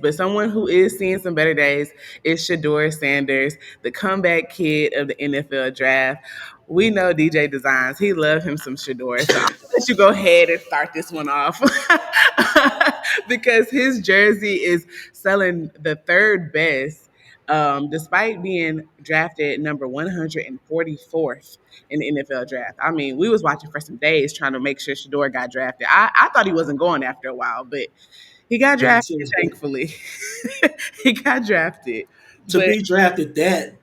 But someone who is seeing some better days is Shedeur Sanders, the comeback kid of the NFL draft. We know DJ Designs. He loved him some Shedeur. So I'm gonna let you go ahead and start this one off. Because his jersey is selling the third best, despite being drafted number 144th in the NFL draft. I mean, we was watching for some days trying to make sure Shedeur got drafted. I thought he wasn't going after a while, but he got Me drafted, too. thankfully. He got drafted. To But be drafted that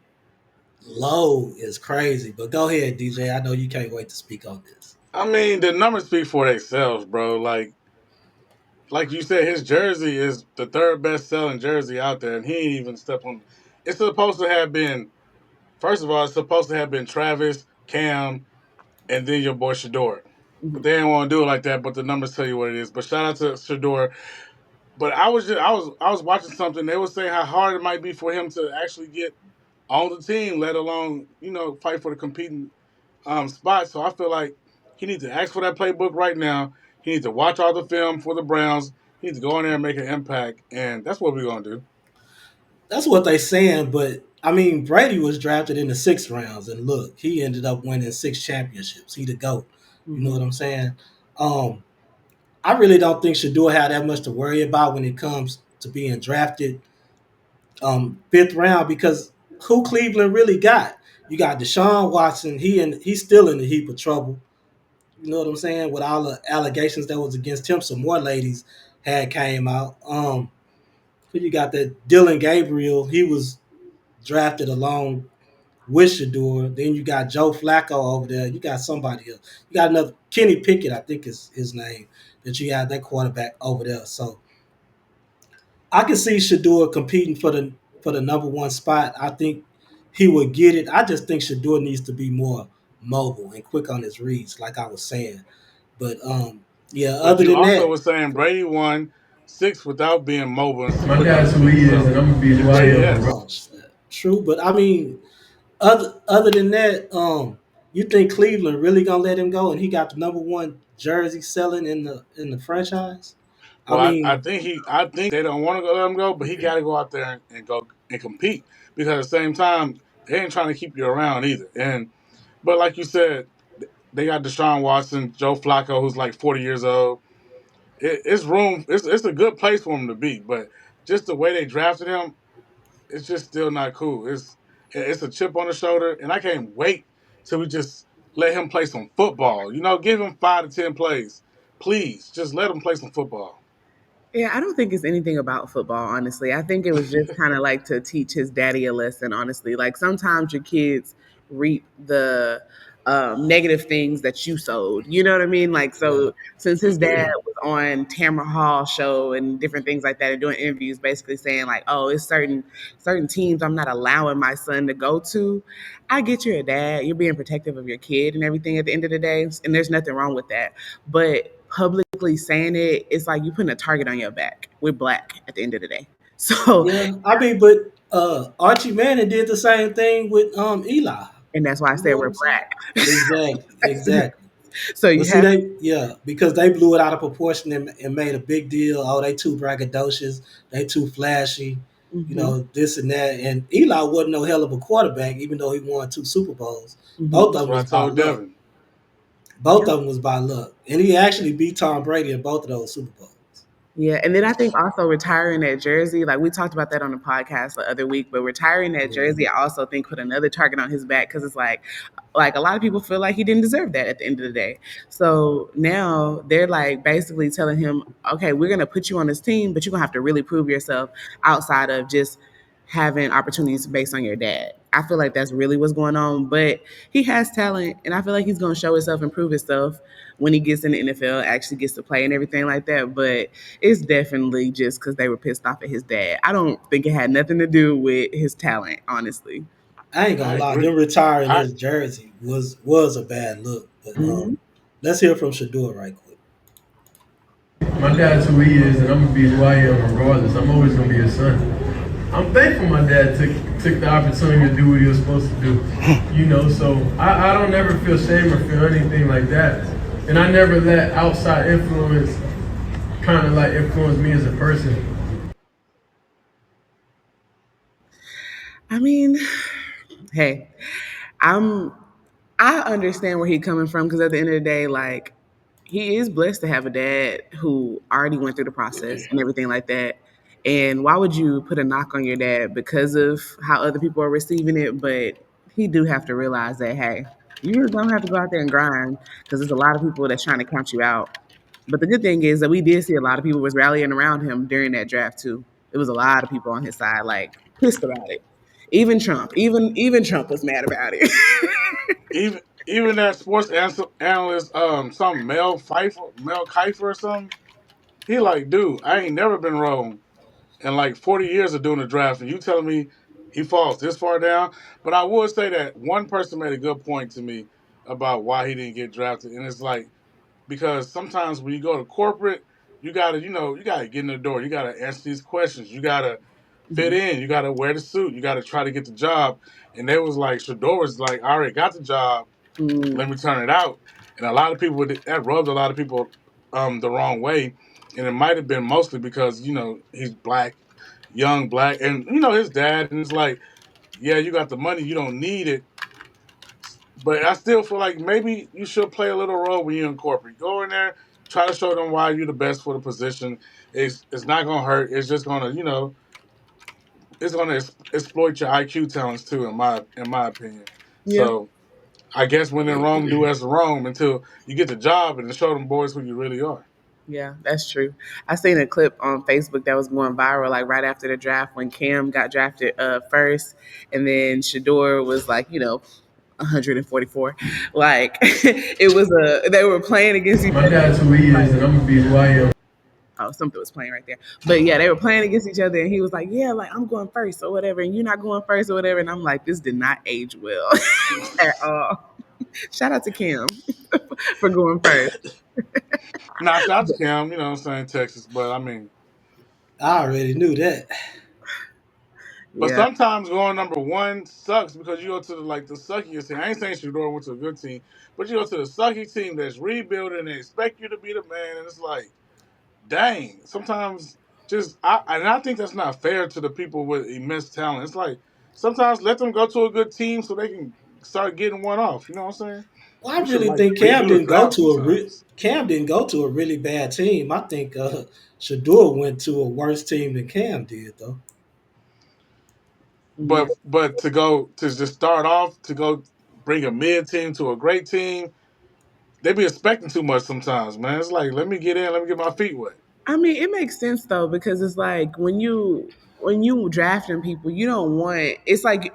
low is crazy. But go ahead, DJ. I know you can't wait to speak on this. I mean, the numbers speak for themselves, bro. Like you said, his jersey is the third best selling jersey out there, and he ain't even stepped on. It's supposed to have been. First of all, it's supposed to have been Travis, Cam, and then your boy Shedeur. But they didn't want to do it like that. But the numbers tell you what it is. But shout out to Shedeur. But I was watching something. They were saying how hard it might be for him to actually get on the team, let alone fight for the competing spot. So I feel like he needs to ask for that playbook right now. He needs to watch all the film for the Browns. He needs to go in there and make an impact, and that's what we're gonna do. That's what they saying, but I mean Brady was drafted in the sixth rounds, and look, he ended up winning 6 championships. He the GOAT. You know mhm. what I'm saying? Um, I really don't think Shador had that much to worry about when it comes to being drafted fifth round because who Cleveland really got? You got Deshaun Watson. He's still in a heap of trouble. You know what I'm saying? With all the allegations that was against him, some more ladies had came out. Who you got that Dylan Gabriel? He was drafted along with Shador. Then you got Joe Flacco over there. You got somebody else. You got another Kenny Pickett, I think is his name. That you got that quarterback over there. So I can see Shador competing for the number one spot. I think he would get it. I just think Shador needs to be more mobile and quick on his reads, like I was saying. But yeah, But other you than also that, were saying Brady won 6 without being mobile and My quick on dad's his who he feet. is, and So I'm gonna be get who I Brady am. S. oh, true. But I mean, other than that, you think Cleveland really gonna let him go, and he got the number one jersey selling in the franchise? I Well, I mean, think they don't want to let him go, but he got to go out there and go and compete because at the same time they ain't trying to keep you around either. And but like you said, they got Deshaun Watson, Joe Flacco, who's like 40 years old. It's room. It's a good place for him to be, but just the way they drafted him, it's just still not cool. It's a chip on the shoulder, and I can't wait till we just let him play some football. Give him 5 to 10 plays, please. Just let him play some football. Yeah, I don't think it's anything about football, honestly. I think it was just kind of like to teach his daddy a lesson, honestly. Like sometimes your kids reap the negative things that you sowed. You know what I mean? Like, yeah. so since his dad was on Tamara Hall show and different things like that and doing interviews, basically saying like, oh, it's certain teams I'm not allowing my son to go to. I get you're a dad. You're being protective of your kid and everything at the end of the day. And there's nothing wrong with that. But publicly saying it, it's like you putting a target on your back. We're black at the end of the day. So, Yeah, I mean, but Archie Manning did the same thing with Eli. and that's why I You know said what we're I'm saying? black. Exactly, exactly. So But you see, have, because they blew it out of proportion and made a big deal. Oh, they too braggadocious, they too flashy, hmm this and that. And Eli wasn't no hell of a quarterback, even though he won 2 Super Bowls. Both hmm of That's them what I was by told luck. Devin. Both yep. of them was by luck, and he actually beat Tom Brady in both of those Super Bowls. Yeah, and then I think also retiring that jersey, like we talked about that on the podcast the other week, but retiring that Yeah. jersey, I also think put another target on his back because it's like a lot of people feel like he didn't deserve that at the end of the day. So now they're like basically telling him, okay, we're gonna put you on this team, but you're gonna have to really prove yourself outside of just having opportunities based on your dad. I feel like that's really what's going on. But he has talent, and I feel like he's going to show himself and prove himself when he gets in the NFL, actually gets to play and everything like that. But it's definitely just because they were pissed off at his dad. I don't think it had nothing to do with his talent, honestly. I ain't I gonna lie, them agree. retiring I his jersey was a bad look. But hmm let's hear from Shador right quick. My dad's who he is, and I'm gonna be who I am regardless. I'm always gonna be his son. I'm thankful my dad took the opportunity to do what he was supposed to do. So I don't ever feel shame or feel anything like that. And I never let outside influence kind of like influence me as a person. I mean, hey, I'm I understand where he's coming from because at the end of the day, like he is blessed to have a dad who already went through the process and everything like that. And why would you put a knock on your dad because of how other people are receiving it? But he do have to realize that hey, you're gonna have to go out there and grind because there's a lot of people that's trying to count you out. But the good thing is that we did see a lot of people was rallying around him during that draft too. It was a lot of people on his side, like pissed about it. Even Trump, even Trump was mad about it. Even that analyst, some Mel Kifer or something. He like, dude, I ain't never been wrong in like 40 years of doing the draft, and you telling me he falls this far down. But I would say that one person made a good point to me about why he didn't get drafted, and it's like because sometimes when you go to corporate, you gotta, you gotta get in the door, you gotta answer these questions, you gotta fit Mhm. in, you gotta wear the suit, you gotta try to get the job. And they was like, Shedeur was like, I already got the job, let Mm, me turn it out. And a lot of people that rubbed a lot of people the wrong way, and it might have been mostly because he's black, young black, and his dad, and it's like, yeah, you got the money, you don't need it, but I still feel like maybe you should play a little role when you're in corporate. Go in there, try to show them why you're the best for the position. It's not gonna hurt. It's just gonna it's gonna exploit your IQ talents too, in my opinion. yeah, So I guess when in Rome, do as Rome until you get the job and show them boys who you really are. yeah, that's true. I seen a clip on Facebook that was going viral, like right after the draft when Cam got drafted first, and then Shador was like, 144. Like it was they were playing against each My other. dad's who he is, and I'm gonna be who I am. Oh, something was playing right there. But yeah, they were playing against each other, and he was like, "Yeah, like I'm going first or whatever, and you're not going first or whatever." And I'm like, "This did not age well at all." Shout out to Kim for going first. Now, shout out to Cam, you know what I'm saying, Texas, but I mean, I already knew that. but Yeah, sometimes going number one sucks because you go to the suckiest team. I ain't saying Shador went to a good team, but you go to the sucky team that's rebuilding and they expect you to be the man, and it's like, dang. Sometimes I think that's not fair to the people with immense talent. It's like sometimes let them go to a good team so they can start getting one off. You know what I'm saying? Well, I We should really like think redo the draft sometimes. Cam didn't go to a really bad team. I think Shador went to a worse team than Cam did, though. yeah. But to go to just start off to go bring a mid team to a great team, they be expecting too much sometimes, man. It's like let me get in, let me get my feet wet. I mean, it makes sense though because it's like when you drafting people, you don't want. It's like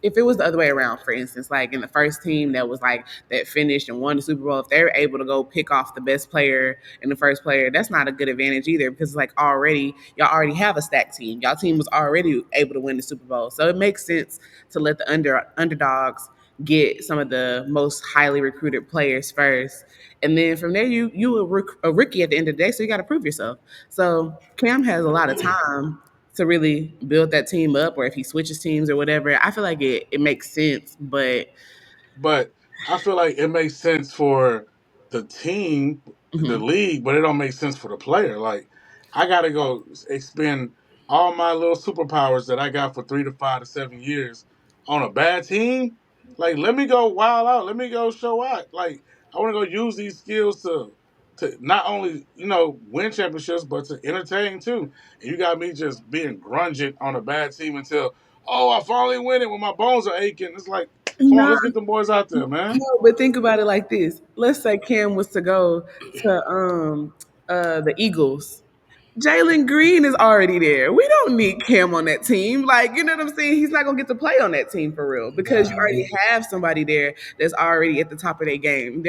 if it was the other way around, for instance, like in the first team that was like that finished and won the Super Bowl, if they're able to go pick off the best player and the first player, that's not a good advantage either because it's like already y'all already have a stacked team. Y'all team was already able to win the Super Bowl, so it makes sense to let the underdogs get some of the most highly recruited players first. And then from there, you a rookie at the end of the day, so you got to prove yourself. So Cam has a lot of time to really build that team up, or if he switches teams or whatever. I feel like it makes sense, but But I feel like it makes sense for the team, the mhm. league, but it don't make sense for the player. Like I gotta go expend all my little superpowers that I got for 3 to 5 to 7 years on a bad team. Like let me go wild out. Let me go show out. Like I want to go use these skills to not only win championships but to entertain too. And you got me just being grunged on a bad team until I finally win it when my bones are aching. It's like come on, Nah, let's get them boys out there, man. no, but think about it like this. Let's say Cam was to go to the Eagles. Jalen Green is already there. We don't need Cam on that team. Like, you know what I'm saying? He's not gonna get to play on that team for real because you Nah, already have somebody there that's already at the top of their game.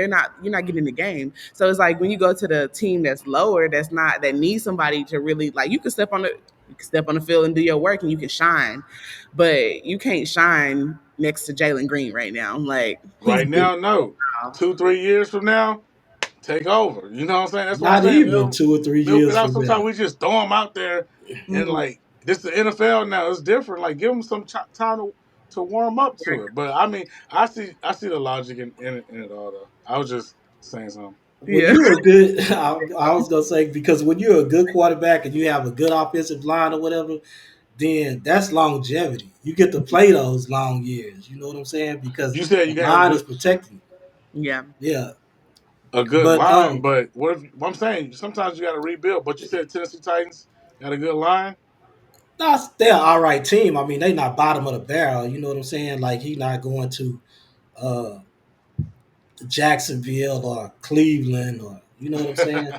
You're not getting the game. So it's like when you go to the team that's lower, that needs somebody to really like you can step on the field and do your work and you can shine. But you can't shine next to Jalen Green right now. Like he's Right big now, no. now. 2, 3 years from now, take over. You know what I'm saying? That's what I'm not saying. even 2 or 3 Milk it years out. from Sometimes now. we just throw them out there and Mhm. like this is the NFL now. It's different. Like give them some time to warm up to it. But I mean, I see the logic in it all though. I was just saying something. When Yeah. you're a good, I was gonna say because when you're a good quarterback and you have a good offensive line or whatever, then that's longevity. You get to play those long years. You know what I'm saying? Because You said the you got a line is good protecting. Yeah. Yeah, but line, but what I'm saying, sometimes you got to rebuild. But you said Tennessee Titans got a good line. they're an all right team. I mean, they not bottom of the barrel. You know what I'm saying? Like he not going to uh, Jacksonville or Cleveland or you know what I'm saying?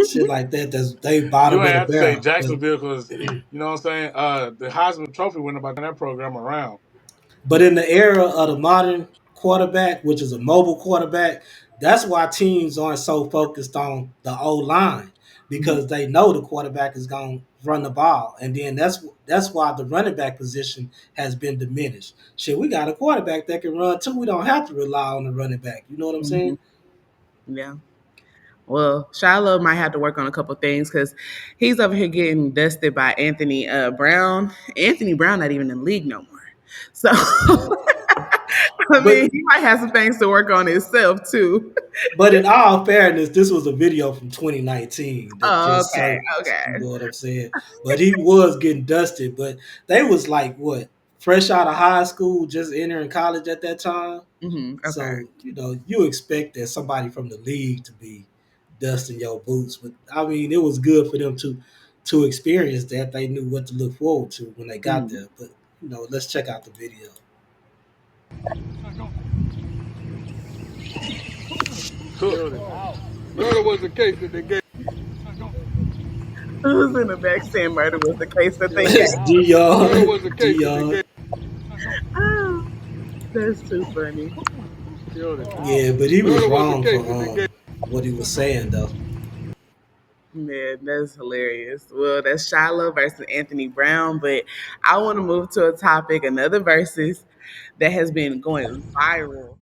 Shit like that. That's they You bottom ain't of the have to say barrel. Jacksonville because you know what I'm saying. The Heisman Trophy winner by that program around. But in the era of the modern quarterback, which is a mobile quarterback, that's why teams aren't so focused on the O line Mhm. because they know the quarterback is going to run the ball, and then that's why the running back position has been diminished. Shit, we got a quarterback that can run too. We don't have to rely on the running back. You know what I'm saying? Mhm. Yeah. Well, Shiloh might have to work on a couple things because he's over here getting dusted by Anthony Brown. Anthony Brown not even in the league no more. So I mean, But he might have some things to work on himself too. But in all fairness, this was a video from 2019 that Oh, just okay, surfaced. okay. You know what I'm saying? But he was getting dusted. But they was like what, fresh out of high school, just entering college at that time. Okay. So you expect that somebody from the league to be dusting your boots. But I mean, it was good for them to experience that. They knew what to look forward to when they got Mhm. there. But let's check out the video. Cook. Murder was the case that they gave. Who's in the back saying murder was the case that they It's gave? Murder Dion. was the case that they Dion. gave. Oh, that's too funny. Yeah, but he was Murder was the wrong case for that they gave. what he was saying though. Man, that's hilarious. Well, that's Shiloh versus Anthony Brown, but I want to move to a topic, another versus that has been going viral